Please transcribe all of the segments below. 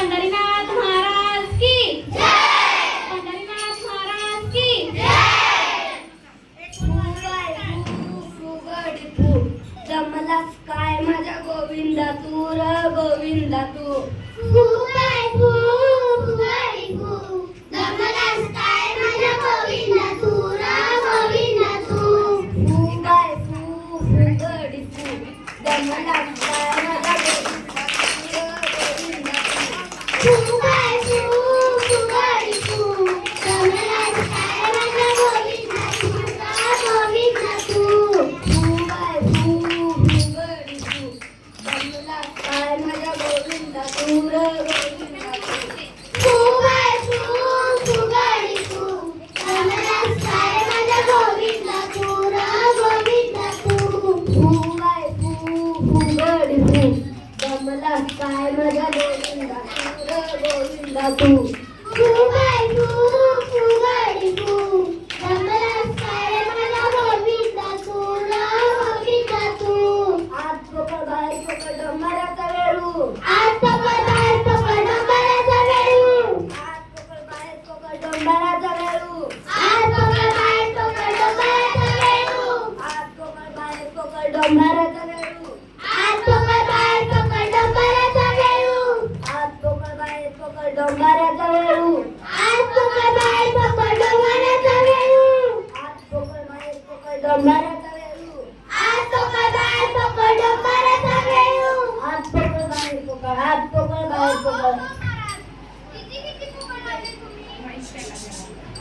पंढरीनाथ महाराज की जय, पंढरीनाथ महाराज की जय। जमलास काय माझ्या गोविंदा तू र गोविंदा तू जमलास काय माझ्या गोविंदा तू र गोविंदा तू फुगाय फू फुगडी फू जमलास काय माझ्या काय माझ्या गोविंदा तू फुगाय फू फुगडी फू जमलास काय माझ्या गोविंदा तू र गोविंदा तू आत पकड बाहेर पकड डंबराचा वेळू आत पकड बाहेर पकड डंबराचा वेळू आत पकड बाहेर पकड डंबराचा वेळू आत पकड बाहेर पकड डंबराचा वेळू आत पकड बाहेर पकड डंबराचा वेळू आत पकड बाहेर पकड डंबराचा वेळू आत पकड बाहेर पकड डंबराचा वेळू आत पकड बाहेर पकड डंबराचा वेळू आत पकड बाहेर पकड डंबराचा वेळू आत पकड बाहेर पकड डंबराचा वेळू आत पकड बाहेर पकड हात पकड बाहेर पकड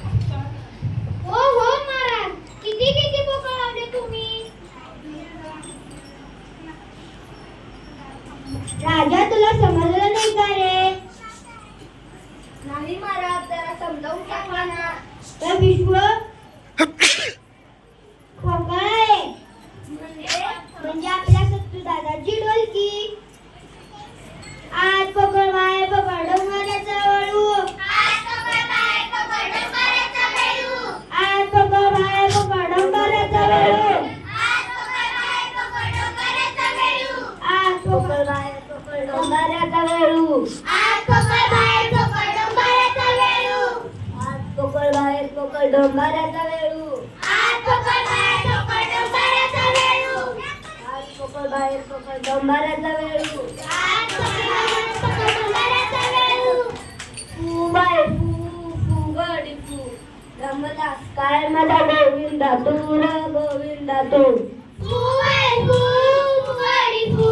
हो हो महाराज किती किती पकडले तुम्ही राजा तुला समजलं नाही का रे नाही महाराज जरा समजावून सांगा ना तर विश्व खोकळा आहे म्हणजे आपल्या सत्तू दादाची ढोलकी आज पकड बाहेर पकड डोंगराचा वळू आज पकड बाहेर पकड डोंगराचा वळू आज पकड बाहेर पकड डोंगराचा वळू आज पकड बाहेर पकड डोंगराचा वळू आज पकड बाहेर पकड डंबराचा वेळू आज पकड बाहेर पकड डोंगराचा वळू आज पकड बाहेर पकड डंबराचा वेळू आज पकड बाहेर पकड डोंगराचा वळू आज पकड बाहेर पकड डंबराचा वेळू आज पकड बाहेर पकड डोंगराचा वळू फू बाय फू फुगडी फू जमलास काय माझा गोविंदा तू र गोविंदा तू फुगाय फू फुगडी फू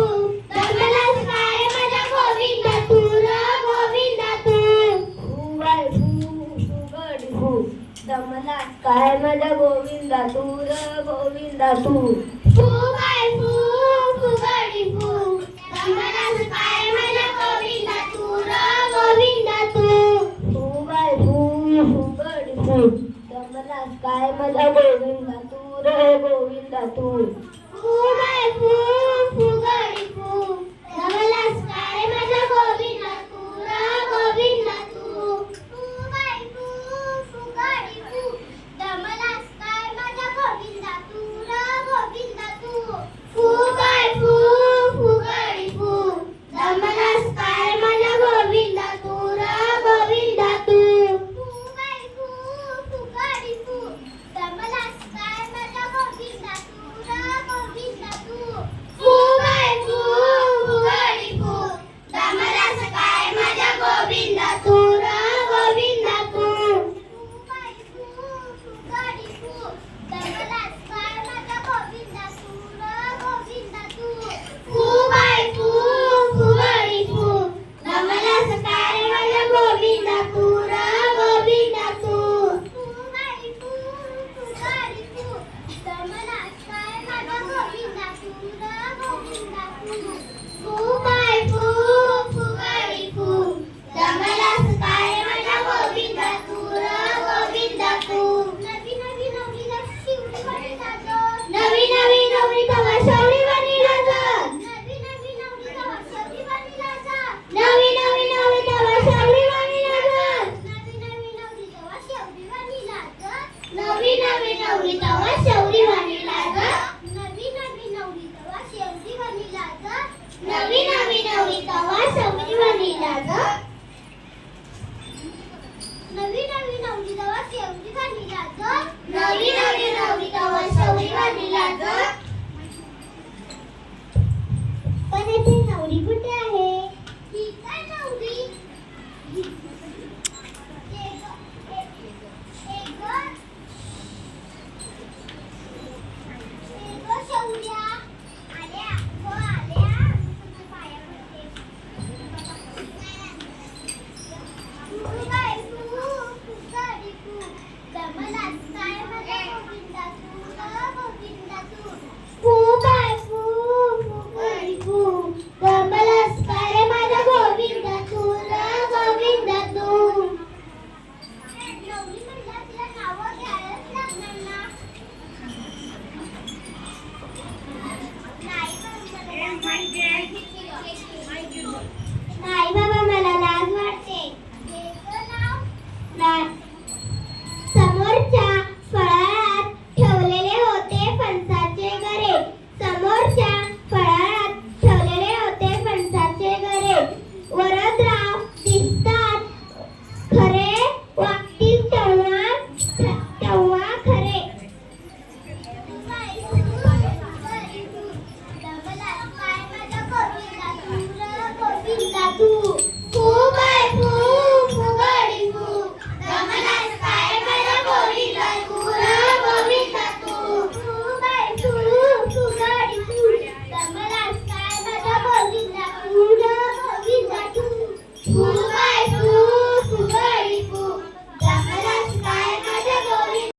जमलास काय माझ्या गोविंदा तू र गोविंदा तू फू बाय फू फुगडी फू जमलास काय माझा गोविंदा तू र गोविंदा तू फुगाय फू फुगडी फू जमलास काय माझ्या गोविंदा तू र गोविंदा तू फू बाय फू फुगडी फू जमलास काय माझा गोविंदा तू र गोविंदा तू